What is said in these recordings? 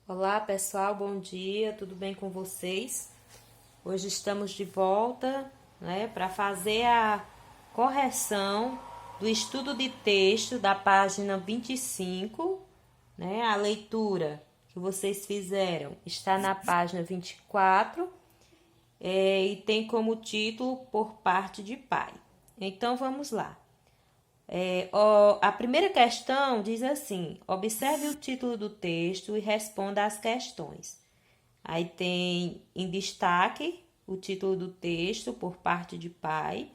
Olá pessoal, bom dia, tudo bem com vocês? Hoje estamos de volta, para fazer a correção do estudo de texto da página 25, a leitura que vocês fizeram está na página 24 e tem como título Por Parte de Pai. Então vamos lá. A primeira questão diz assim: observe o título do texto e responda às questões. Aí tem em destaque o título do texto, Por Parte de Pai.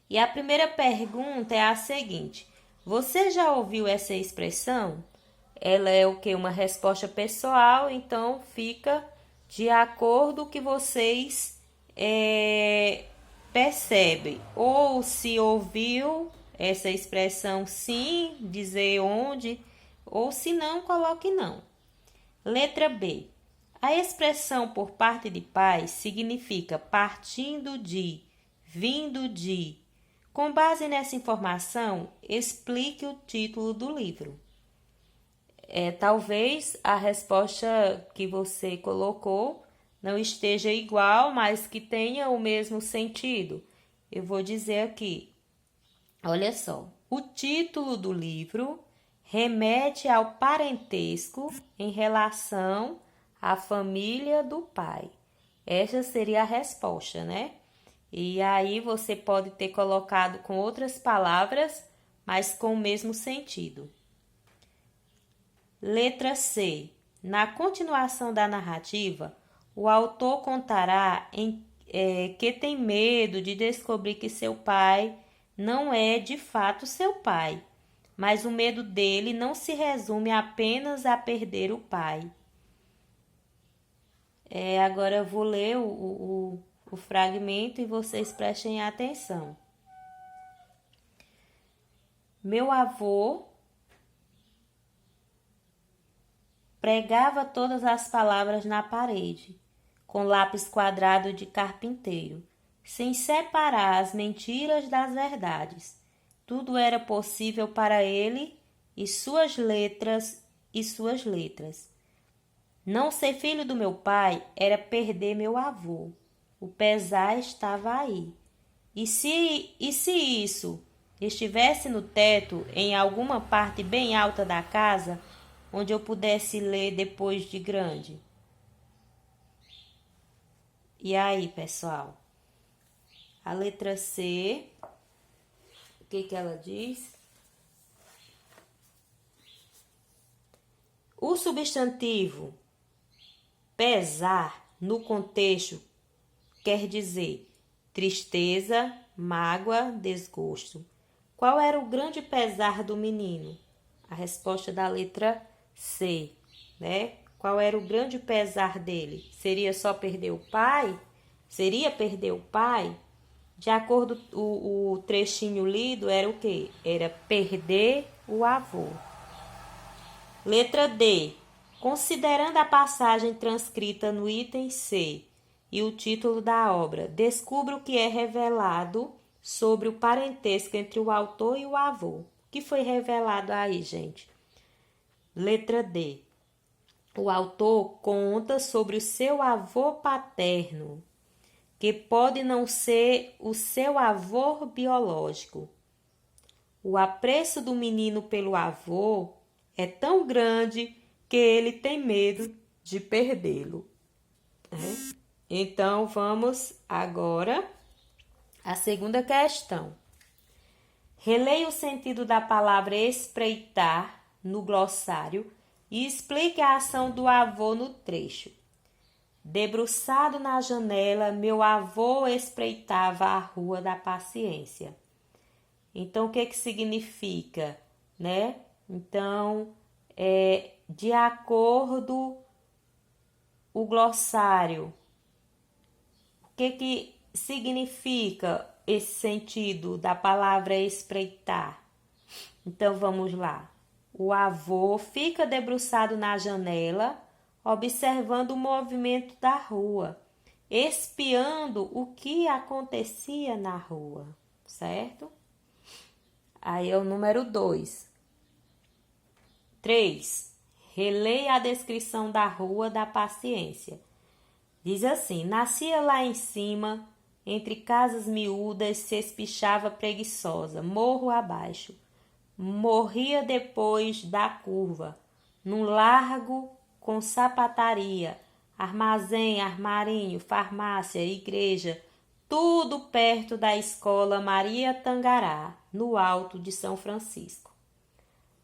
E a primeira pergunta é a seguinte: você já ouviu essa expressão? Ela é o que? Uma resposta pessoal, então fica de acordo com o que vocês percebem. Ou se ouviu essa expressão sim, dizer onde, ou se não, coloque não. Letra B. A expressão por parte de pai significa partindo de, vindo de. Com base nessa informação, explique o título do livro. Talvez a resposta que você colocou não esteja igual, mas que tenha o mesmo sentido. Eu vou dizer aqui. Olha só, o título do livro remete ao parentesco em relação à família do pai. Essa seria a resposta, né? E aí você pode ter colocado com outras palavras, mas com o mesmo sentido. Letra C. Na continuação da narrativa, o autor contará que tem medo de descobrir que seu pai não é de fato seu pai, mas o medo dele não se resume apenas a perder o pai. Agora eu vou ler o fragmento e vocês prestem atenção. Meu avô pregava todas as palavras na parede, com lápis quadrado de carpinteiro, sem separar as mentiras das verdades. Tudo era possível para ele e suas letras. Não ser filho do meu pai era perder meu avô. O pesar estava aí. E se isso estivesse no teto, em alguma parte bem alta da casa, onde eu pudesse ler depois de grande? E aí, pessoal? A letra C, o que ela diz? O substantivo pesar, no contexto, quer dizer tristeza, mágoa, desgosto. Qual era o grande pesar do menino? A resposta da letra C, né? Qual era o grande pesar dele? Seria só perder o pai? Seria perder o pai? De acordo com o trechinho lido, era o quê? Era perder o avô. Letra D. Considerando a passagem transcrita no item C e o título da obra, descubra o que é revelado sobre o parentesco entre o autor e o avô. O que foi revelado aí, gente? Letra D. O autor conta sobre o seu avô paterno, que pode não ser o seu avô biológico. O apreço do menino pelo avô é tão grande que ele tem medo de perdê-lo. Então, vamos agora à segunda questão. Releia o sentido da palavra espreitar no glossário e explique a ação do avô no trecho. Debruçado na janela, meu avô espreitava a rua da paciência. Então, o que significa, né? Então, de acordo o glossário, o que significa esse sentido da palavra espreitar? Então, vamos lá. O avô fica debruçado na janela, observando o movimento da rua, espiando o que acontecia na rua, certo? Aí é o número 2. 3. Releia a descrição da rua da paciência. Diz assim: nascia lá em cima, entre casas miúdas, se espichava preguiçosa, morro abaixo. Morria depois da curva, num largo com sapataria, armazém, armarinho, farmácia, igreja, tudo perto da escola Maria Tangará, no alto de São Francisco.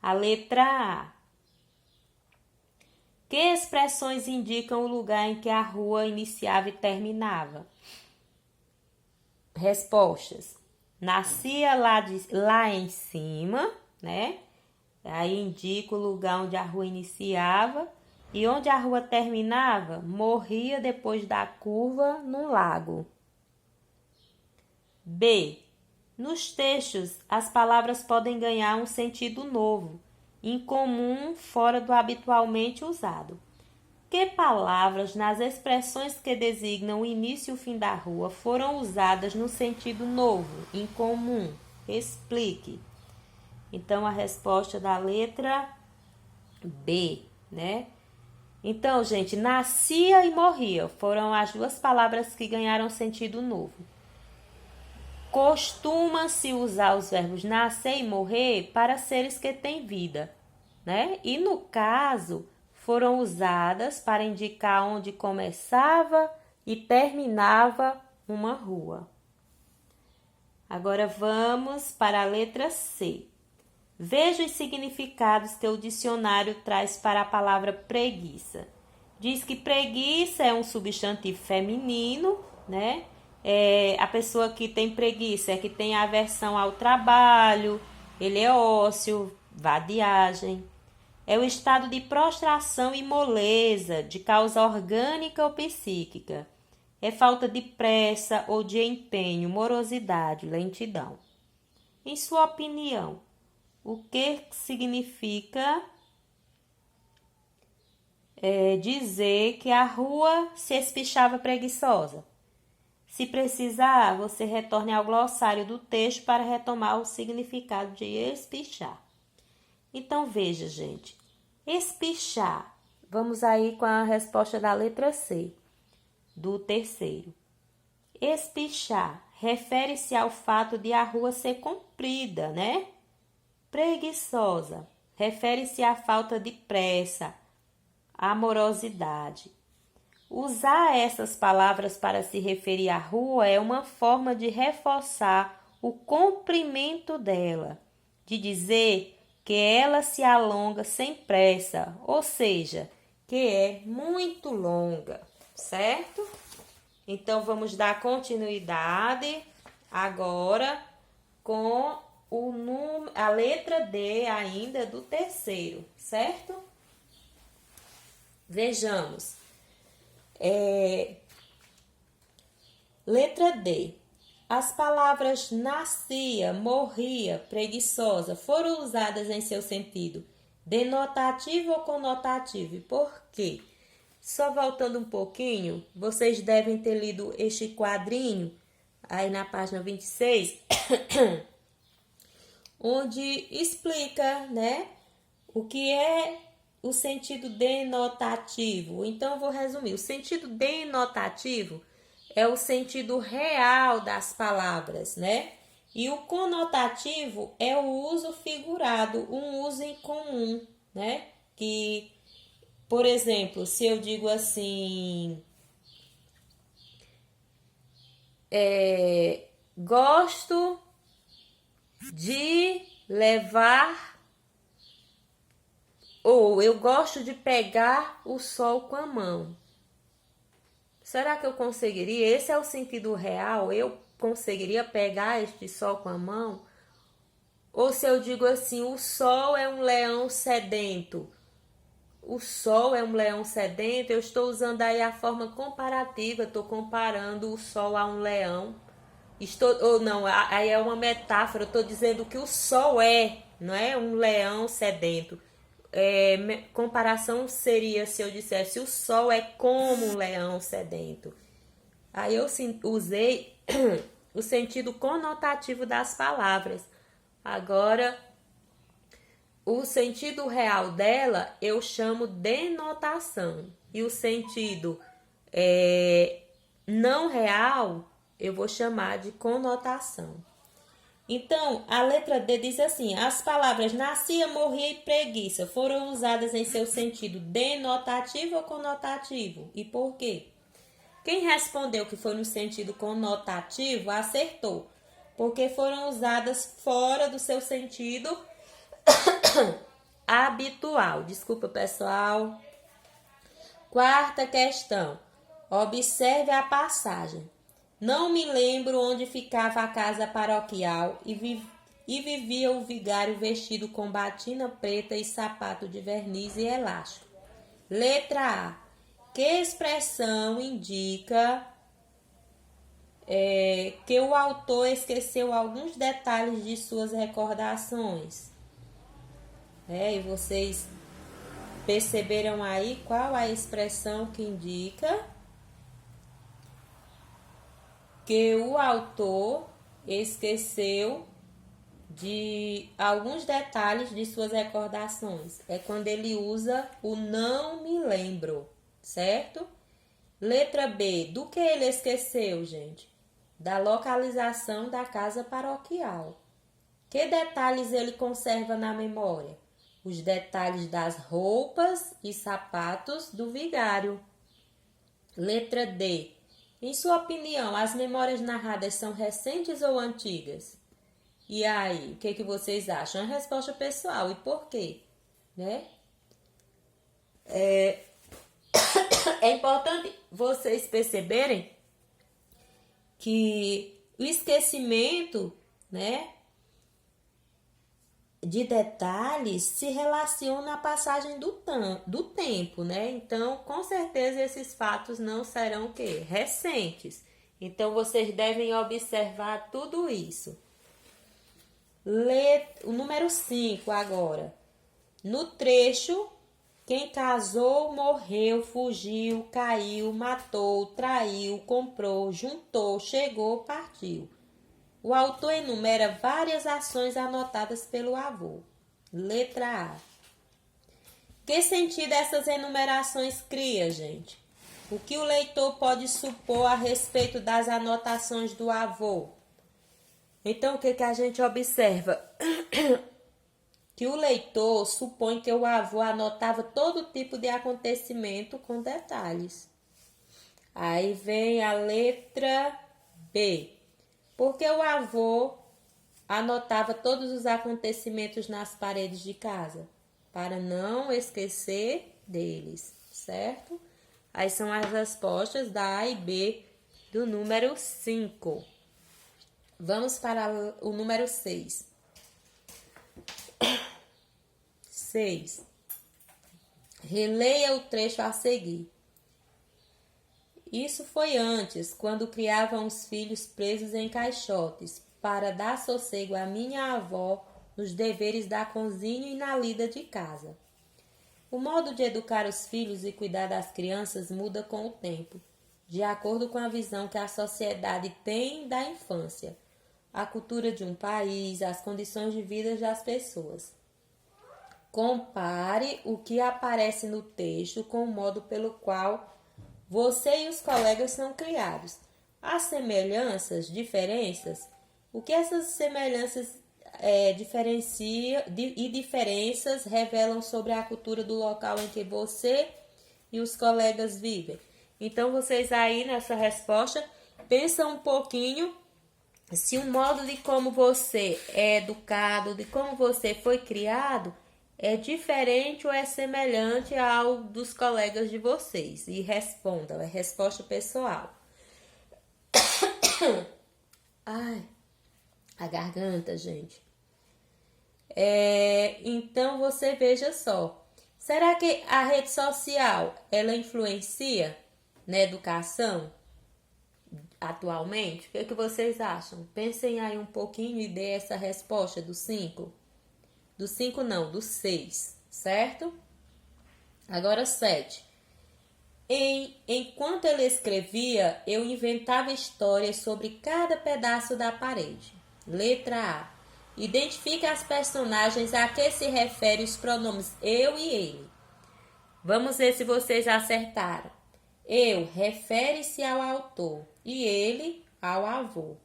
A letra A. Que expressões indicam o lugar em que a rua iniciava e terminava? Respostas. Nascia lá em cima, né? Aí indica o lugar onde a rua iniciava. E onde a rua terminava, morria depois da curva num lago. B. Nos textos, as palavras podem ganhar um sentido novo, incomum, fora do habitualmente usado. Que palavras nas expressões que designam o início e o fim da rua foram usadas no sentido novo, incomum? Explique. Então, a resposta da letra B, né? Então, gente, nascia e morria foram as duas palavras que ganharam sentido novo. Costuma-se usar os verbos nascer e morrer para seres que têm vida, né? E no caso, foram usadas para indicar onde começava e terminava uma rua. Agora vamos para a letra C. Veja os significados que o dicionário traz para a palavra preguiça. Diz que preguiça é um substantivo feminino, né? A pessoa que tem preguiça é que tem aversão ao trabalho, ele é ósseo, vadiagem. É o estado de prostração e moleza, de causa orgânica ou psíquica. É falta de pressa ou de empenho, morosidade, lentidão. Em sua opinião, o que significa dizer que a rua se espichava preguiçosa? Se precisar, você retorne ao glossário do texto para retomar o significado de espichar. Então, veja, gente. Espichar. Vamos aí com a resposta da letra C, do terceiro. Espichar refere-se ao fato de a rua ser comprida, né? Preguiçosa refere-se à falta de pressa, à morosidade. Usar essas palavras para se referir à rua é uma forma de reforçar o comprimento dela, de dizer que ela se alonga sem pressa, ou seja, que é muito longa, certo? Então, vamos dar continuidade agora com a letra D ainda do terceiro, certo? Vejamos. Letra D. As palavras nascia, morria, preguiçosa foram usadas em seu sentido denotativo ou conotativo. E por quê? Só voltando um pouquinho, vocês devem ter lido este quadrinho aí na página 26, onde explica, né, o que é o sentido denotativo. Então, eu vou resumir. O sentido denotativo é o sentido real das palavras, né? E o conotativo é o uso figurado, um uso em comum, né? Que, por exemplo, se eu digo assim, gosto de levar, ou eu gosto de pegar o sol com a mão. Será que eu conseguiria? Esse é o sentido real? Eu conseguiria pegar este sol com a mão? Ou se eu digo assim, o sol é um leão sedento. O sol é um leão sedento, eu estou usando aí a forma comparativa, estou comparando o sol a um leão. Ou não, aí é uma metáfora, eu estou dizendo que o sol não é um leão sedento. Comparação seria se eu dissesse o sol é como um leão sedento. Aí eu usei o sentido conotativo das palavras. Agora, o sentido real dela eu chamo denotação. E o sentido não real eu vou chamar de conotação. Então, a letra D diz assim: as palavras nascia, morria e preguiça foram usadas em seu sentido denotativo ou conotativo? E por quê? Quem respondeu que foi no sentido conotativo acertou, porque foram usadas fora do seu sentido habitual. Desculpa, pessoal. Quarta questão. Observe a passagem. Não me lembro onde ficava a casa paroquial e vivia o vigário vestido com batina preta e sapato de verniz e elástico. Letra A. Que expressão indica que o autor esqueceu alguns detalhes de suas recordações? E vocês perceberam aí qual a expressão que indica que o autor esqueceu de alguns detalhes de suas recordações? É quando ele usa o não me lembro, certo? Letra B. Do que ele esqueceu, gente? Da localização da casa paroquial. Que detalhes ele conserva na memória? Os detalhes das roupas e sapatos do vigário. Letra D. Em sua opinião, as memórias narradas são recentes ou antigas? E aí, o que vocês acham? A resposta pessoal. E por quê? É importante vocês perceberem que o esquecimento, de detalhes se relaciona à passagem do tempo, Então, com certeza, esses fatos não serão o quê? Recentes. Então, vocês devem observar tudo isso. O número 5 agora. No trecho, quem casou, morreu, fugiu, caiu, matou, traiu, comprou, juntou, chegou, partiu. O autor enumera várias ações anotadas pelo avô. Letra A. Que sentido essas enumerações cria, gente? O que o leitor pode supor a respeito das anotações do avô? Então, o que a gente observa? Que o leitor supõe que o avô anotava todo tipo de acontecimento com detalhes. Aí vem a letra B. Porque o avô anotava todos os acontecimentos nas paredes de casa, para não esquecer deles, certo? Aí são as respostas da A e B do número 5. Vamos para o número 6. 6. Releia o trecho a seguir. Isso foi antes, quando criavam os filhos presos em caixotes, para dar sossego à minha avó nos deveres da cozinha e na lida de casa. O modo de educar os filhos e cuidar das crianças muda com o tempo, de acordo com a visão que a sociedade tem da infância, a cultura de um país, as condições de vida das pessoas. Compare o que aparece no texto com o modo pelo qual você e os colegas são criados. As semelhanças, diferenças, o que essas semelhanças diferenças revelam sobre a cultura do local em que você e os colegas vivem? Então, vocês aí nessa resposta, pensam um pouquinho se o modo de como você é educado, de como você foi criado, é diferente ou é semelhante ao dos colegas de vocês? E respondam, é resposta pessoal. Ai, a garganta, gente. Então, você veja só. Será que a rede social, ela influencia na educação atualmente? O que vocês acham? Pensem aí um pouquinho e dê essa resposta do 5. Do 5 não, do 6, certo? Agora 7. Enquanto ele escrevia, eu inventava histórias sobre cada pedaço da parede. Letra A. Identifique as personagens a que se refere os pronomes eu e ele. Vamos ver se vocês acertaram. Eu refere-se ao autor e ele ao avô.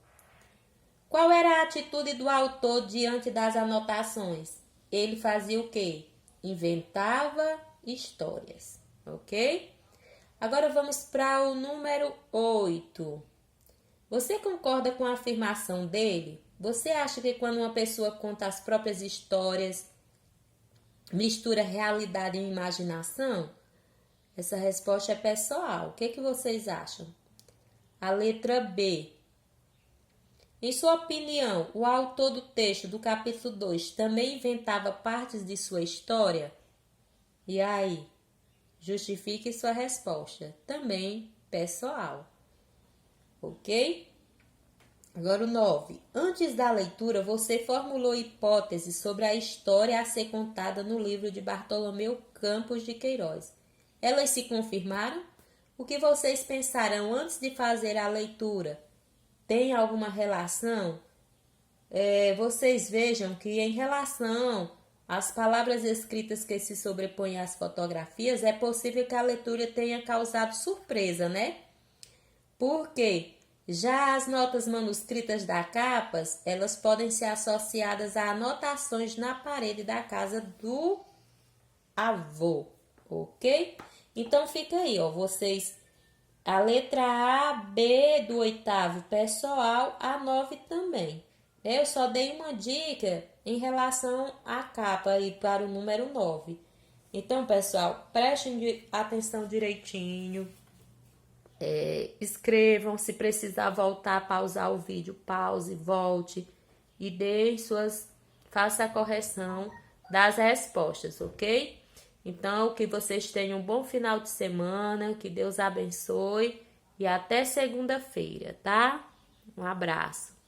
Qual era a atitude do autor diante das anotações? Ele fazia o quê? Inventava histórias, ok? Agora vamos para o número 8. Você concorda com a afirmação dele? Você acha que quando uma pessoa conta as próprias histórias, mistura realidade e imaginação? Essa resposta é pessoal. O que vocês acham? A letra B. Em sua opinião, o autor do texto do capítulo 2 também inventava partes de sua história? E aí? Justifique sua resposta. Também pessoal. Ok? Agora o 9. Antes da leitura, você formulou hipóteses sobre a história a ser contada no livro de Bartolomeu Campos de Queiroz. Elas se confirmaram? O que vocês pensaram antes de fazer a leitura? Tem alguma relação? Vocês vejam que em relação às palavras escritas que se sobrepõem às fotografias, é possível que a leitura tenha causado surpresa, né? Porque já as notas manuscritas da capa, elas podem ser associadas a anotações na parede da casa do avô, ok? Então fica aí, ó, vocês, a letra A, B do 8º pessoal, a 9 também. Eu só dei uma dica em relação à capa aí para o número 9. Então, pessoal, prestem atenção direitinho. Escrevam, se precisar voltar, pausar o vídeo, pause, volte e faça a correção das respostas, ok? Então, que vocês tenham um bom final de semana, que Deus abençoe e até segunda-feira, tá? Um abraço.